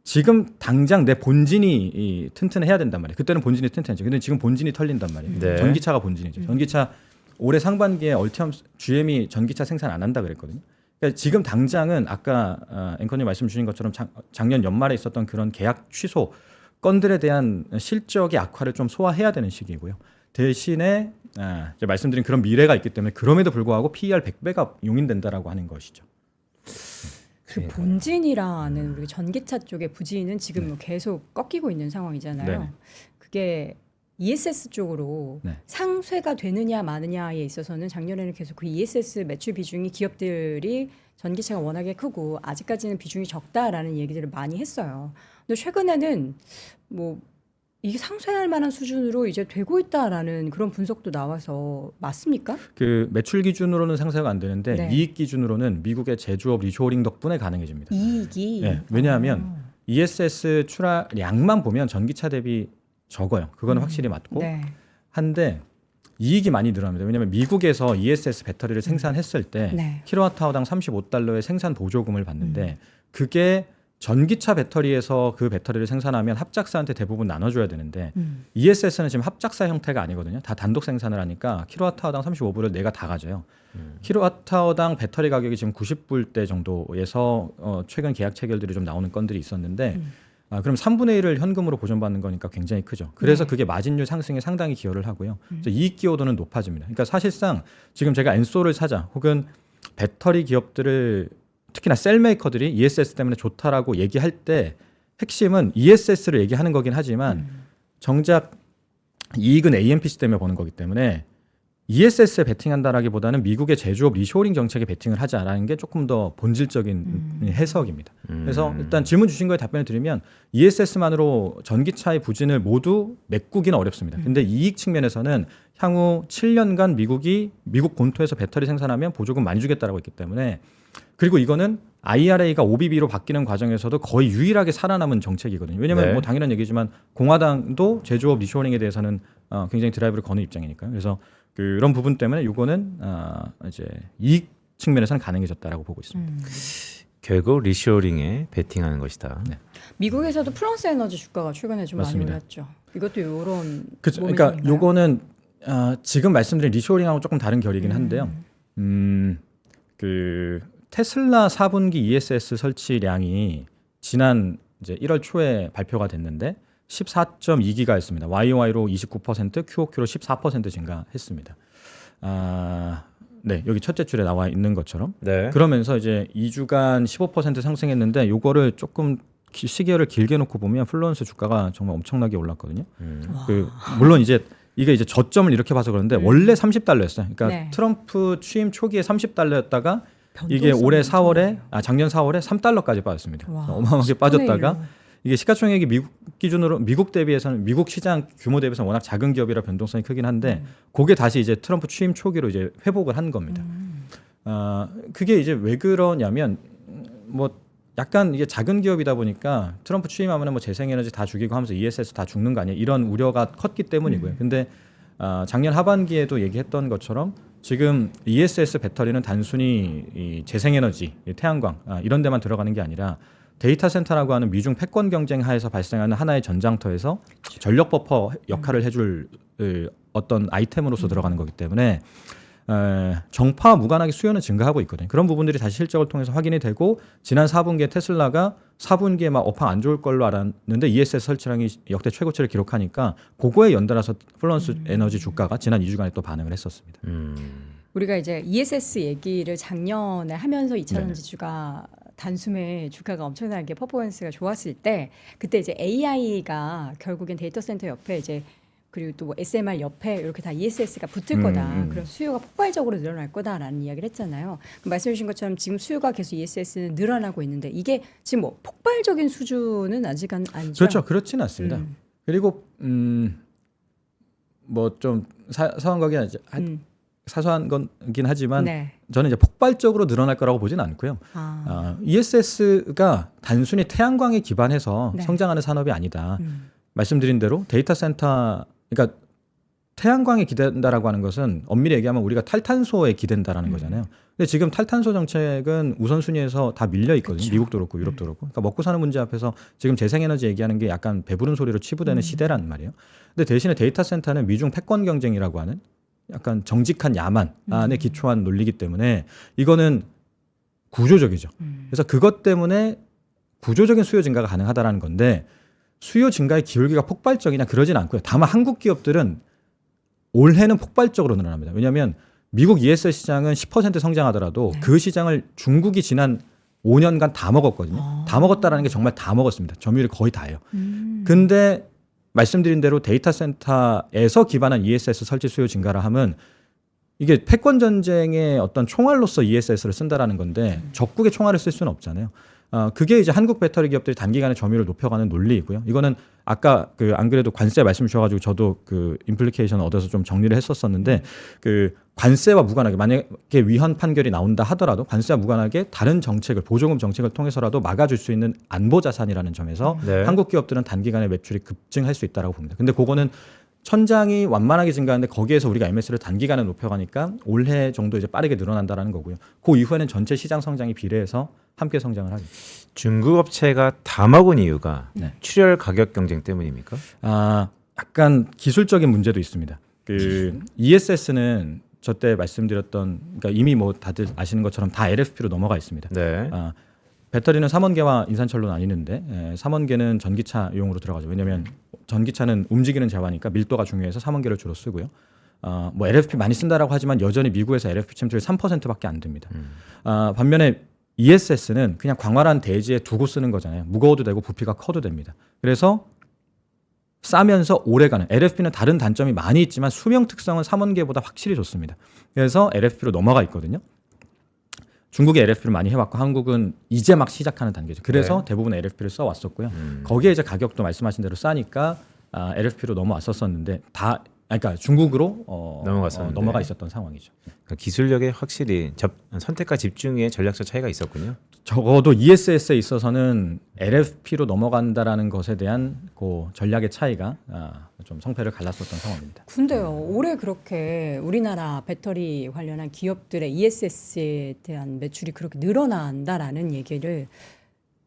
지금 당장 내 본진이 튼튼해야 된단 말이에요. 그때는 본진이 튼튼했죠. 근데 지금 본진이 털린단 말이에요. 네. 전기차가 본진이죠. 전기차 올해 상반기에 얼티엄 GM이 전기차 생산 안 한다 그랬거든요. 그러니까 지금 당장은 아까 앵커님 말씀 주신 것처럼 작년 연말에 있었던 그런 계약 취소 건들에 대한 실적의 악화를 좀 소화해야 되는 시기이고요. 대신에 이제 말씀드린 그런 미래가 있기 때문에 그럼에도 불구하고 PER 100배가 용인된다라고 하는 것이죠. 그 본진이라는 우리 전기차 쪽의 부진은 지금 계속 꺾이고 있는 상황이잖아요. 네네. 그게 ESS 쪽으로 네. 상쇄가 되느냐 마느냐에 있어서는 작년에는 계속 그 ESS 매출 비중이 기업들이 전기차가 워낙에 크고 아직까지는 비중이 적다라는 얘기들을 많이 했어요. 근데 최근에는 뭐 이게 상쇄할 만한 수준으로 이제 되고 있다라는 그런 분석도 나와서 맞습니까? 그 매출 기준으로는 상쇄가 안 되는데 네. 이익 기준으로는 미국의 제조업 리쇼어링 덕분에 가능해집니다. 이익이 네, 왜냐하면 ESS 출하량만 보면 전기차 대비 적어요. 그거는 확실히 맞고 네. 한데 이익이 많이 늘어납니다. 왜냐하면 미국에서 ESS 배터리를 생산했을 때 네. 킬로와트아워당 35달러의 생산 보조금을 받는데 그게 전기차 배터리에서 그 배터리를 생산하면 합작사한테 대부분 나눠줘야 되는데 ESS는 지금 합작사 형태가 아니거든요. 다 단독 생산을 하니까 킬로와트아워당 35불을 내가 다 가져요. 킬로와트아워당 배터리 가격이 지금 90불대 정도에서 최근 계약 체결들이 좀 나오는 건들이 있었는데 그럼 3분의 1을 현금으로 보전받는 거니까 굉장히 크죠. 그래서 네. 그게 마진율 상승에 상당히 기여를 하고요. 그래서 이익 기여도는 높아집니다. 그러니까 사실상 지금 제가 엔솔을 사자 혹은 배터리 기업들을 특히나 셀 메이커들이 ESS 때문에 좋다라고 얘기할 때 핵심은 ESS를 얘기하는 거긴 하지만 정작 이익은 AMPC 때문에 버는 거기 때문에 ESS에 베팅한다라기보다는 미국의 제조업 리쇼어링 정책에 베팅을 하지 않는 게 조금 더 본질적인 해석입니다. 그래서 일단 질문 주신 거에 답변을 드리면 ESS만으로 전기차의 부진을 모두 메꾸기는 어렵습니다. 근데 이익 측면에서는 향후 7년간 미국 본토에서 배터리 생산하면 보조금 많이 주겠다라고 했기 때문에 그리고 이거는 IRA가 OBB로 바뀌는 과정에서도 거의 유일하게 살아남은 정책이거든요. 왜냐하면 네. 뭐 당연한 얘기지만 공화당도 제조업 리쇼어링에 대해서는 굉장히 드라이브를 거는 입장이니까요. 그래서 그런 부분 때문에 이거는 이제 이익 측면에서는 가능해졌다라고 보고 있습니다. 결국 리쇼링에 베팅하는 것이다. 네. 미국에서도 프랑스 에너지 주가가 최근에 좀 맞습니다. 많이 올랐죠. 이것도 이런 그렇죠. 그러니까 요거는 지금 말씀드린 리쇼어링하고 조금 다른 결이긴 한데요. 그 테슬라 4분기 ESS 설치량이 지난 이제 1월 초에 발표가 됐는데 14.2기가였습니다. YOY로 29%, QOQ로 14% 증가했습니다. 네, 여기 첫째 줄에 나와 있는 것처럼. 네. 그러면서 이제 2주간 15% 상승했는데 요거를 조금 시계를 길게 놓고 보면 플루언스 주가가 정말 엄청나게 올랐거든요. 물론 이제 이게 이제 저점을 이렇게 봐서 그런데 원래 30달러였어요. 그러니까 네. 트럼프 취임 초기에 30달러였다가 이게 올해 4월에 작년 4월에 3달러까지 빠졌습니다. 와, 어마어마하게 10분의 빠졌다가 1로. 이게 시가총액이 미국 기준으로 미국 대비해서는 미국 시장 규모 대비해서는 워낙 작은 기업이라 변동성이 크긴 한데 그게 다시 이제 트럼프 취임 초기로 이제 회복을 한 겁니다. 그게 이제 왜 그러냐면 뭐 약간 이게 작은 기업이다 보니까 트럼프 취임하면 뭐 재생에너지 다 죽이고 하면서 ESS 다 죽는 거 아니에요? 이런 우려가 컸기 때문이고요. 근데 작년 하반기에도 얘기했던 것처럼 지금 ESS 배터리는 단순히 이 재생에너지, 이 태양광 이런 데만 들어가는 게 아니라 데이터 센터라고 하는 미중 패권 경쟁 하에서 발생하는 하나의 전장터에서 전력 버퍼 역할을 해줄 어떤 아이템으로서 들어가는 거기 때문에 정파와 무관하게 수요는 증가하고 있거든요. 그런 부분들이 다시 실적을 통해서 확인이 되고 지난 4분기에 테슬라가 4분기에 막 업황 안 좋을 걸로 알았는데 ESS 설치량이 역대 최고치를 기록하니까 그거에 연달아서 플러스 에너지 주가가 지난 2주간에 또 반응을 했었습니다. 우리가 이제 ESS 얘기를 작년에 하면서 2차 네네. 전지주가 단숨에 주가가 엄청나게 퍼포먼스가 좋았을 때 그때 이제 AI가 결국엔 데이터 센터 옆에 이제 그리고 또 SMR 옆에 이렇게 다 ESS가 붙을 거다. 그럼 수요가 폭발적으로 늘어날 거다라는 이야기를 했잖아요. 말씀해 주신 것처럼 지금 수요가 계속 ESS는 늘어나고 있는데 이게 지금 뭐 폭발적인 수준은 아직은 아니죠. 그렇죠. 그렇지는 않습니다. 그리고 뭐 좀 사소한 거긴 하지. 사소한 거긴 하지만 네. 저는 이제 폭발적으로 늘어날 거라고 보지는 않고요. ESS가 단순히 태양광에 기반해서 네. 성장하는 산업이 아니다. 말씀드린 대로 데이터 센터, 그러니까 태양광에 기댄다라고 하는 것은 엄밀히 얘기하면 우리가 탈탄소에 기댄다라는 거잖아요. 근데 지금 탈탄소 정책은 우선순위에서 다 밀려 있거든요. 그쵸. 미국도 그렇고 유럽도 그렇고. 그러니까 먹고 사는 문제 앞에서 지금 재생에너지 얘기하는 게 약간 배부른 소리로 치부되는 시대란 말이에요. 근데 대신에 데이터 센터는 미중 패권 경쟁이라고 하는 약간 정직한 야만에 기초한 논리이기 때문에 이거는 구조적이죠. 그래서 그것 때문에 구조적인 수요 증가가 가능하다라는 건데 수요 증가의 기울기가 폭발적이냐 그러진 않고요. 다만 한국 기업들은 올해는 폭발적으로 늘어납니다. 왜냐하면 미국 ESS 시장은 10% 성장하더라도 네. 그 시장을 중국이 지난 5년간 다 먹었거든요. 다 먹었다라는 게 정말 다 먹었습니다. 점유율이 거의 다예요. 근데 말씀드린 대로 데이터 센터에서 기반한 ESS 설치 수요 증가라 하면 이게 패권 전쟁의 어떤 총알로서 ESS를 쓴다라는 건데 적국의 총알을 쓸 수는 없잖아요. 그게 이제 한국 배터리 기업들이 단기간에 점유율을 높여가는 논리이고요. 이거는 아까 안 그래도 관세 말씀 주셔가지고 저도 그 임플리케이션 얻어서 좀 정리를 했었었는데 그 관세와 무관하게 만약에 위헌 판결이 나온다 하더라도 관세와 무관하게 다른 정책을 보조금 정책을 통해서라도 막아줄 수 있는 안보 자산이라는 점에서 네. 한국 기업들은 단기간에 매출이 급증할 수 있다라고 봅니다. 근데 그거는 천장이 완만하게 증가하는데 거기에서 우리가 MS를 단기간에 높여가니까 올해 정도 이제 빠르게 늘어난다라는 거고요. 그 이후에는 전체 시장 성장이 비례해서 함께 성장을 하죠. 중국 업체가 다 먹은 이유가 네. 출혈 가격 경쟁 때문입니까? 약간 기술적인 문제도 있습니다. 그 ESS는 저 때 말씀드렸던, 그러니까 이미 뭐 다들 아시는 것처럼 다 LFP로 넘어가 있습니다. 네. 배터리는 삼원계와 인산철로 나뉘는데 삼원계는 전기차용으로 들어가죠. 왜냐하면 전기차는 움직이는 재화니까 밀도가 중요해서 삼원계를 주로 쓰고요. 뭐 LFP 많이 쓴다라고 하지만 여전히 미국에서 LFP 침투율 3%밖에 안 됩니다. 반면에 ESS는 그냥 광활한 대지에 두고 쓰는 거잖아요. 무거워도 되고 부피가 커도 됩니다. 그래서 싸면서 오래가는, LFP는 다른 단점이 많이 있지만 수명 특성은 삼원계보다 확실히 좋습니다. 그래서 LFP로 넘어가 있거든요. 중국이 LFP를 많이 해왔고 한국은 이제 막 시작하는 단계죠. 그래서 네. 대부분 LFP를 써왔었고요. 거기에 이제 가격도 말씀하신 대로 싸니까 LFP로 넘어왔었었는데 다 그러니까 중국으로 넘어가 있었던 상황이죠. 그러니까 기술력에 확실히 선택과 집중의 전략적 차이가 있었군요. 적어도 ESS에 있어서는 LFP로 넘어간다라는 것에 대한 그 전략의 차이가 좀 성패를 갈랐었던 상황입니다. 근데요, 올해 그렇게 우리나라 배터리 관련한 기업들의 ESS에 대한 매출이 그렇게 늘어난다라는 얘기를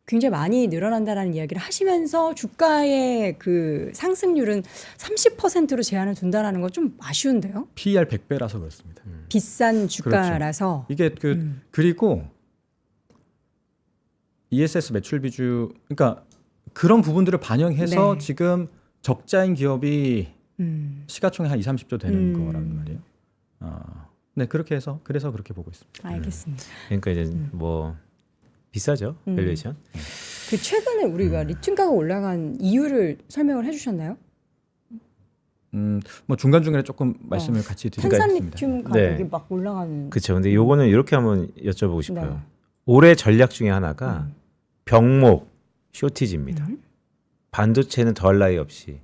굉장히 많이 늘어난다라는 이야기를 하시면서 주가의 그 상승률은 30%로 제한을 둔다라는 건 좀 아쉬운데요. PER 100배라서 그렇습니다. 비싼 주가라서. 이게 그리고 ESS 매출 비중, 그러니까 그런 부분들을 반영해서 네. 지금 적자인 기업이 시가총액 한 20-30조 되는 거란 말이에요. 네, 그래서 그렇게 보고 있습니다. 알겠습니다. 그러니까 이제 뭐 비싸죠, 밸류에이션. 그 최근에 우리가 리튬 가격 올라간 이유를 설명을 해주셨나요? 뭐 중간 중간에 조금 말씀을 같이 드리겠습니다. 탄산 리튬 가격이 네. 막 올라가는. 그렇죠. 근데 요거는 이렇게 한번 여쭤보고 싶어요. 네. 올해 전략 중에 하나가 병목 쇼티지입니다. 반도체는 더할 나위 없이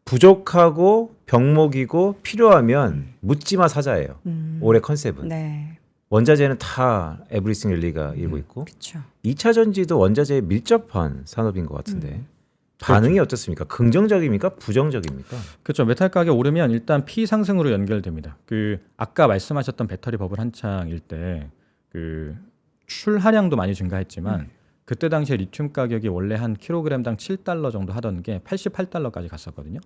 부족하고 병목이고 필요하면 묻지마 사자예요. 올해 컨셉은. 네, 원자재는 다 에브리싱 릴리가 이루고 있고 그렇죠. 2차 전지도 원자재에 밀접한 산업인 것 같은데 반응이 어떻습니까? 긍정적입니까? 부정적입니까? 그렇죠. 메탈 가격 오르면 일단 P 상승으로 연결됩니다. 그 아까 말씀하셨던 배터리 버블 한창일 때 그 출하량도 많이 증가했지만 그때 당시에 리튬 가격이 원래 한 킬로그램당 7달러 정도 하던 게 88달러까지 갔었거든요.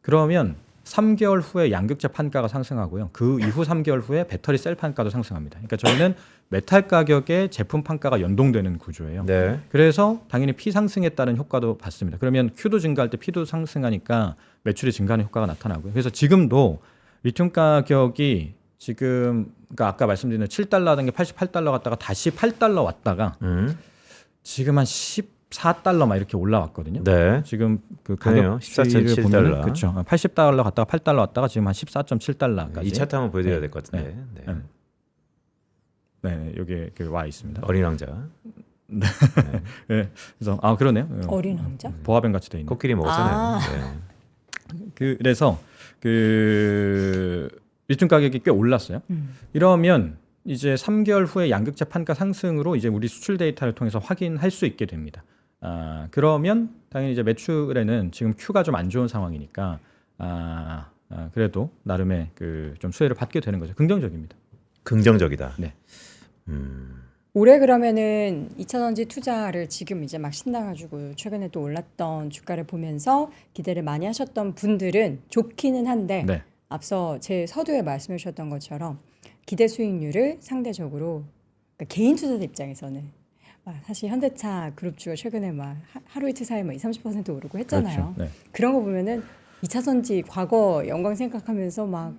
그러면 3개월 후에 양극재 판가가 상승하고요. 그 이후 3개월 후에 배터리 셀 판가도 상승합니다. 그러니까 저희는 메탈 가격에 제품 판가가 연동되는 구조예요. 네. 그래서 당연히 P 상승에 따른 효과도 봤습니다. 그러면 Q도 증가할 때 P도 상승하니까 매출이 증가하는 효과가 나타나고요. 그래서 지금도 리튬 가격이 지금 그러니까 아까 말씀드린 7달러 하던 게 88달러 갔다가 다시 8달러 왔다가 지금 한 14달러 막 이렇게 올라왔거든요. 네. 지금 그 그러네요. 가격 추이를 14.7 보면은 달러. 그렇죠. 80달러 갔다가 8달러 왔다가 지금 한 14.7달러까지. 이 차트 한번 보여드려야 될 것 같은데. 네. 네, 여기 와 있습니다. 어린 왕자. 네. 그래서 그러네요. 어린 왕자? 보아뱀 같이 돼 있는. 코끼리 먹었잖아요. 네. 그래서 그 리튬 가격이 꽤 올랐어요. 이러면 이제 3개월 후에 양극재 판가 상승으로 이제 우리 수출 데이터를 통해서 확인할 수 있게 됩니다. 그러면 당연히 이제 매출에는 지금 Q가 좀 안 좋은 상황이니까 그래도 나름의 그 좀 수혜를 받게 되는 거죠. 긍정적입니다. 긍정적이다. 네. 올해 그러면은 2차전지 투자를 지금 이제 막 신나가지고 최근에 또 올랐던 주가를 보면서 기대를 많이 하셨던 분들은 좋기는 한데 네. 앞서 제 서두에 말씀해 주셨던 것처럼 기대 수익률을 상대적으로 그러니까 개인 투자자 입장에서는 사실 현대차 그룹주가 최근에 막 하루 이틀 사이에 막 20-30% 오르고 했잖아요. 그렇죠. 네. 그런 거 보면은 2차전지 과거 영광 생각하면서 막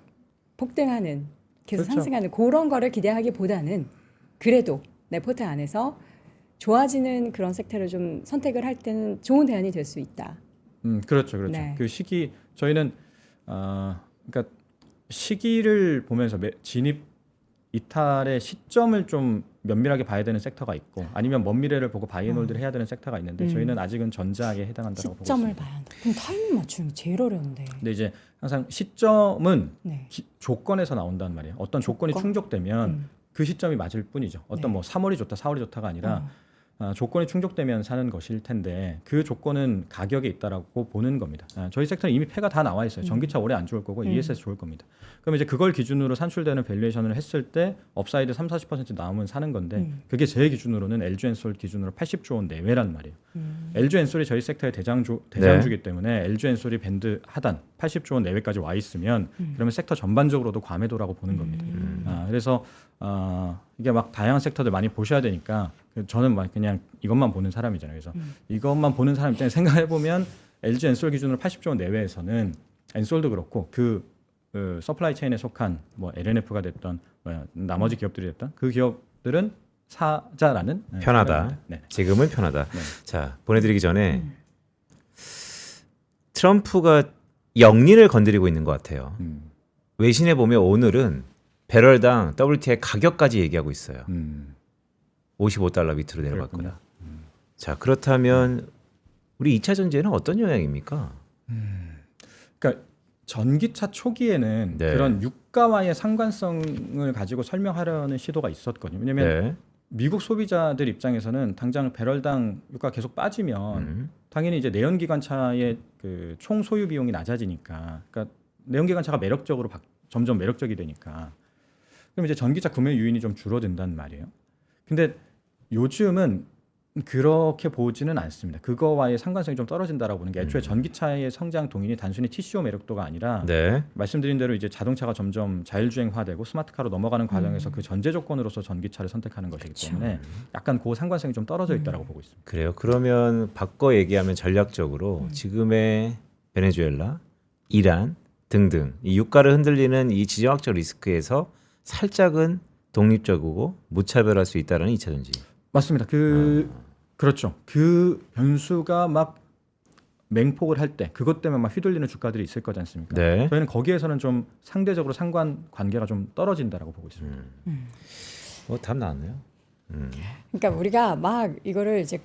폭등하는 계속 그렇죠. 상승하는 그런 거를 기대하기보다는 그래도 내 포트 안에서 좋아지는 그런 섹터를 좀 선택을 할 때는 좋은 대안이 될 수 있다. 그렇죠. 네. 그 시기 저희는 그러니까 시기를 보면서 진입 이탈의 시점을 좀 면밀하게 봐야 되는 섹터가 있고 아니면 먼 미래를 보고 바이앤홀드를 해야 되는 섹터가 있는데 저희는 아직은 전자에 해당한다고 보고 시점을 있습니다. 봐야 한다. 그럼 타이밍 맞추는 게 제일 어려운데. 근데 이제 항상 시점은 네. 조건에서 나온단 말이에요. 어떤 조건이 충족되면 그 시점이 맞을 뿐이죠. 어떤 네. 뭐 3월이 좋다, 4월이 좋다가 아니라 조건이 충족되면 사는 것일 텐데 그 조건은 가격에 있다라고 보는 겁니다. 저희 섹터는 이미 패가 다 나와 있어요. 전기차 올해 안 좋을 거고 ESS 좋을 겁니다. 그럼 이제 그걸 기준으로 산출되는 밸류에이션을 했을 때 업사이드 3-40% 나오면 사는 건데 그게 제 기준으로는 LG엔솔 기준으로 80조 원 내외란 말이에요. LG엔솔이 저희 섹터의 대장주기 때문에 LG엔솔이 밴드 하단 80조 원 내외까지 와 있으면 그러면 섹터 전반적으로도 과매도라고 보는 겁니다. 그래서 이게 막 다양한 섹터들 많이 보셔야 되니까 저는 막 그냥 이것만 보는 사람이잖아요. 그래서 이것만 보는 사람 입장에 생각해 보면 LG 엔솔 기준으로 80조 원 내외에서는 엔솔도 그렇고 그 서플라이 체인에 속한 뭐 LNF가 됐던 나머지 기업들이 됐던 그 기업들은 사자라는 편하다. 생각입니다. 네. 지금은 편하다. 네. 자, 보내드리기 전에 트럼프가 영린을 건드리고 있는 것 같아요. 외신에 보면 오늘은 배럴당 WTI 가격까지 얘기하고 있어요. 55달러 밑으로 내려갈 그렇군요. 거다. 자, 그렇다면 우리 2차 전지에는 어떤 영향입니까? 그러니까 전기차 초기에는 네. 그런 유가와의 상관성을 가지고 설명하려는 시도가 있었거든요. 왜냐하면 네. 미국 소비자들 입장에서는 당장 배럴당 유가 계속 빠지면 당연히 이제 내연기관차의 그 총 소유 비용이 낮아지니까, 그러니까 내연기관차가 매력적으로 점점 매력적이 되니까, 그럼 이제 전기차 구매 유인이 좀 줄어든단 말이에요. 근데 요즘은 그렇게 보지는 않습니다. 그거와의 상관성이 좀 떨어진다라고 보는 게, 애초에 전기차의 성장 동인이 단순히 TCO 매력도가 아니라 네. 말씀드린 대로 이제 자동차가 점점 자율주행화되고 스마트카로 넘어가는 과정에서 그 전제 조건으로서 전기차를 선택하는 것이기 때문에 약간 그 상관성이 좀 떨어져 있다라고 보고 있습니다. 그래요. 그러면 바꿔 얘기하면 전략적으로 지금의 베네수엘라, 이란 등등 이 유가를 흔들리는 이 지정학적 리스크에서 살짝은 독립적이고 무차별할 수 있다는 2차 전지. 맞습니다. 그렇죠. 그 변수가 막 맹폭을 할 때 그것 때문에 막 휘둘리는 주가들이 있을 거지 않습니까? 네. 저희는 거기에서는 좀 상대적으로 상관 관계가 좀 떨어진다라고 보고 있습니다. 답 나왔네요. 그러니까 우리가 막 이거를 이제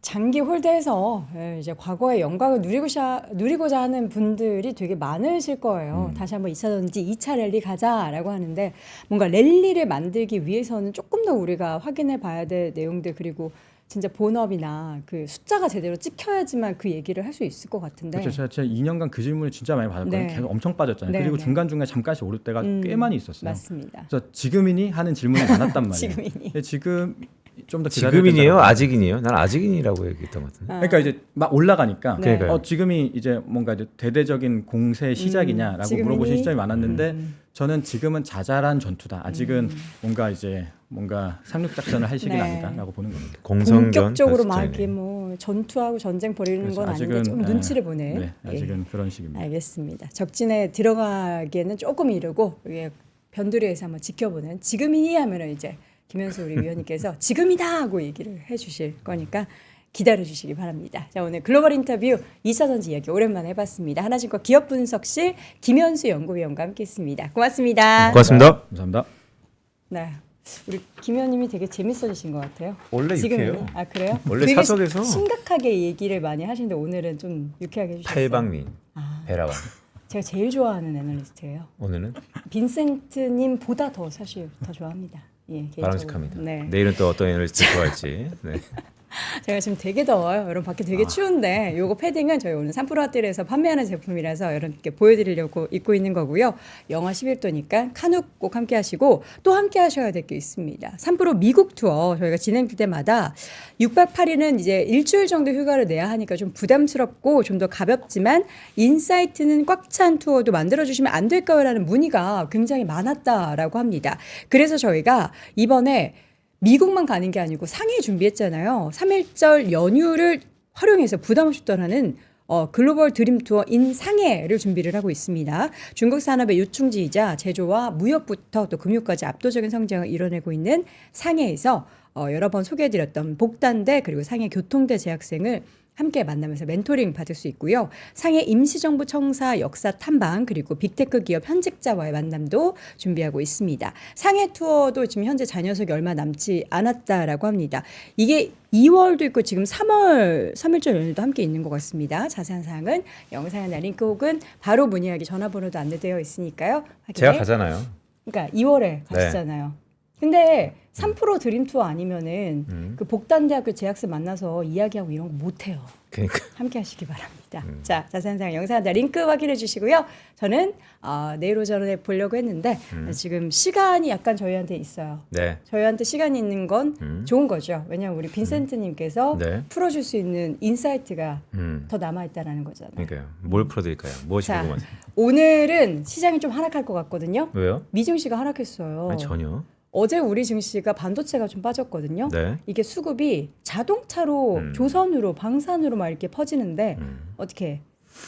장기 홀드해서 이제 과거의 영광을 누리고자 하는 분들이 되게 많으실 거예요. 다시 한번 2차 전지, 2차 랠리 가자라고 하는데, 뭔가 랠리를 만들기 위해서는 조금 더 우리가 확인해 봐야 될 내용들, 그리고 진짜 본업이나 그 숫자가 제대로 찍혀야지만 그 얘기를 할 수 있을 것 같은데. 그렇죠. 제가 2년간 그 질문을 진짜 많이 받았거든요. 네. 계속 엄청 빠졌잖아요. 네, 그리고 네. 중간중간에 잠깐씩 오를 때가 꽤 많이 있었어요. 맞습니다. 그래서 지금이니 하는 질문이 많았단 말이에요. 지금이니. 근데 지금 좀 더 기다려야 지금이니요? 된다고 아직이니요? 난 아직이니라고 얘기했던 것 같은데. 그러니까 이제 막 올라가니까 네. 그러니까요. 지금이 이제 뭔가 이제 대대적인 공세 시작이냐라고 지금이니? 물어보시는 시점이 많았는데 저는 지금은 자잘한 전투다. 아직은 뭔가 이제 뭔가 상륙 작전을 할 시기는 네. 아니다라고 보는 겁니다. 공성전 본격적으로 막 발전이네. 이렇게 뭐 전투하고 전쟁 벌이는 그래서 건 아닌데 아직은, 좀 눈치를 보네. 네, 아직은 그런 시기입니다. 알겠습니다. 적진에 들어가기에는 조금 이르고 이게 변두리에서 한번 지켜보는, 지금이니 하면은 이제 김현수 우리 위원님께서 지금이다 하고 얘기를 해주실 거니까 기다려 주시기 바랍니다. 자, 오늘 글로벌 인터뷰 2차 전지 이야기 오랜만에 해봤습니다. 하나증권 기업 분석실 김현수 연구위원과 함께했습니다. 고맙습니다. 고맙습니다. 감사합니다. 네, 우리 김 의원님이 되게 재밌어지신 것 같아요. 원래 지금은? 유쾌해요. 아, 그래요? 원래 되게 사석에서 심각하게 얘기를 많이 하시는데 오늘은 좀 유쾌하게 해주셨어요. 팔방민, 배라왕. 제가 제일 좋아하는 애널리스트예요. 오늘은 빈센트님보다 더 사실 더 좋아합니다. 예, 개인적으로. 바람직합니다. 네. 내일은 또 어떤 애널리스트 좋아할지. 네. 제가 지금 되게 더워요. 여러분 밖에 되게 추운데 요거 패딩은 저희 오늘 3프로 핫딜에서 판매하는 제품이라서 여러분께 보여드리려고 입고 있는 거고요. 영하 11도니까 카누 꼭 함께 하시고, 또 함께 하셔야 될 게 있습니다. 3프로 미국 투어 저희가 진행될 때마다 6박 8일은 이제 일주일 정도 휴가를 내야 하니까 좀 부담스럽고 좀 더 가볍지만 인사이트는 꽉 찬 투어도 만들어주시면 안 될까요? 라는 문의가 굉장히 많았다라고 합니다. 그래서 저희가 이번에 미국만 가는 게 아니고 상해 준비했잖아요. 3일절 연휴를 활용해서 부담 없이 떠나는 글로벌 드림 투어 인 상해를 준비를 하고 있습니다. 중국 산업의 요충지이자 제조와 무역부터 또 금융까지 압도적인 성장을 이뤄내고 있는 상해에서 여러 번 소개해드렸던 복단대 그리고 상해 교통대 재학생을 함께 만나면서 멘토링 받을 수 있고요. 상해 임시정부 청사 역사 탐방 그리고 빅테크 기업 현직자와의 만남도 준비하고 있습니다. 상해 투어도 지금 현재 잔여석이 얼마 남지 않았다라고 합니다. 이게 2월도 있고 지금 3일절 연휴도 함께 있는 것 같습니다. 자세한 사항은 영상이나 링크 혹은 바로 문의하기 전화번호도 안내되어 있으니까요. 제가 가잖아요. 그러니까 2월에 가시잖아요. 근데 3프로 드림 투어 아니면은 그 복단대학교 재학생 만나서 이야기하고 이런 거 못 해요. 그러니까 함께 하시기 바랍니다. 자, 자세한 사항 영상에다 링크 확인해 주시고요. 저는 내일 오전에 보려고 했는데 지금 시간이 약간 저희한테 있어요. 네. 저희한테 시간이 있는 건 좋은 거죠. 왜냐하면 우리 빈센트님께서 네. 풀어줄 수 있는 인사이트가 음. 더 남아있다는 거잖아요. 그러니까요. 뭘 풀어드릴까요? 무엇이 자, 궁금하세요? 오늘은 시장이 좀 하락할 것 같거든요. 왜요? 미증시가 하락했어요. 아니, 전혀. 어제 우리 증시가 반도체가 좀 빠졌거든요. 네. 이게 수급이 자동차로 조선으로 방산으로 막 이렇게 퍼지는데 어떻게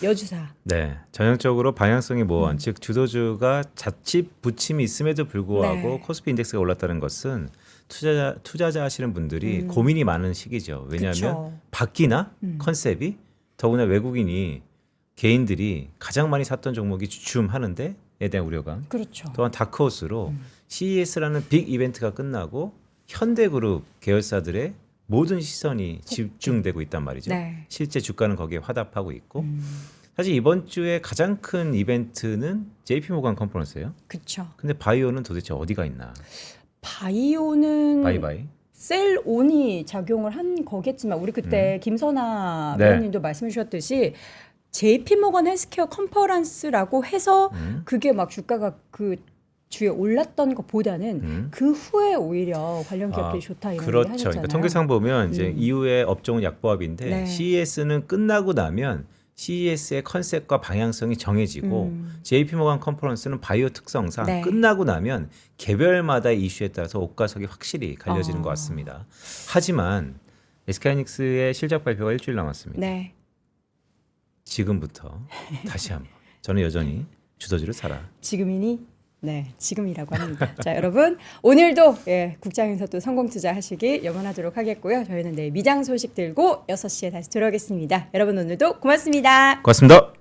여주사 네, 전형적으로 방향성이 모호한 즉 주도주가 자칫 부침이 있음에도 불구하고 네. 코스피 인덱스가 올랐다는 것은 투자자 하시는 분들이 고민이 많은 시기죠. 왜냐하면 그쵸. 바뀌나 컨셉이 더구나 외국인이 개인들이 가장 많이 샀던 종목이 주춤하는데에 대한 우려감. 그렇죠. 또한 다크호스로 CES라는 빅 이벤트가 끝나고 현대그룹 계열사들의 모든 시선이 집중되고 있단 말이죠. 네. 실제 주가는 거기에 화답하고 있고 사실 이번 주에 가장 큰 이벤트는 JP 모건 컨퍼런스예요. 그렇죠. 근데 바이오는 도대체 어디가 있나? 바이오는 바이바이. 셀온이 작용을 한 거겠지만 우리 그때 김선아 네. 위원님도 말씀해 주셨듯이 JP모건 헬스케어 컨퍼런스라고 해서 그게 막 주가가 그 주에 올랐던 것보다는 그 후에 오히려 관련 기업들이 좋다 이런 그렇죠. 얘기 하셨잖아요. 그러니까 통계상 보면 이제 이후에 업종은 약보합인데 네. CES는 끝나고 나면 CES의 컨셉과 방향성이 정해지고 JP모건 컨퍼런스는 바이오 특성상 네. 끝나고 나면 개별마다 이슈에 따라서 옷가석이 확실히 갈려지는 것 같습니다. 하지만 SK하이닉스의 실적 발표가 일주일 남았습니다. 네. 지금부터 다시 한번 저는 여전히 주더지를 사라. 지금이니? 네, 지금이라고 합니다. 자, 여러분 오늘도 국장에서 또 성공 투자하시기 염원하도록 하겠고요. 저희는 내일 미장 소식 들고 6시에 다시 돌아오겠습니다. 여러분 오늘도 고맙습니다. 고맙습니다.